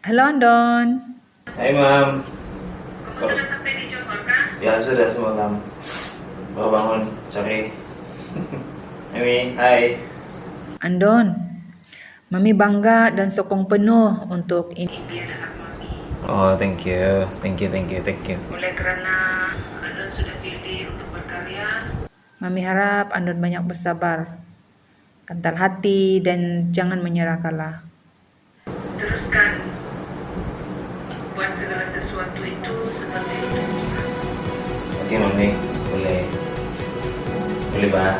Halo Andon. Hai Mam. Kamu sudah sampai di Johor kah? Ya sudah semua kamu. Baru bangun, sorry. Mimi, hai. Andon, Mami bangga dan sokong penuh untuk ini biar anak Mami. Oh, thank you, thank you. Oleh kerana Andon sudah pilih untuk berkarya, Mami harap Andon banyak bersabar, kental hati dan jangan menyerah kalah. Teruskan buat segala sesuatu itu seperti itu. Oke Mami, boleh. Boleh Pak.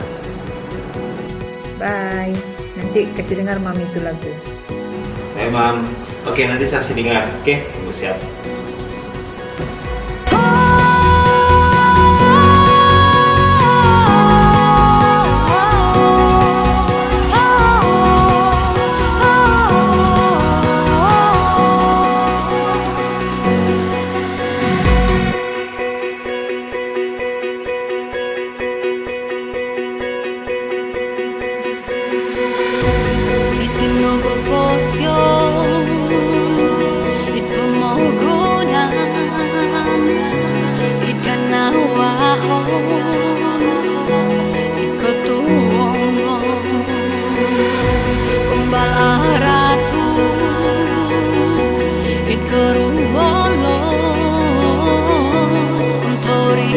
Bye. Nanti kasih dengar Mami itu lagu. Hai Mam. Oke, nanti saksi dengar. Oke, Ibu siap. Kumbal aratu it keruolo tori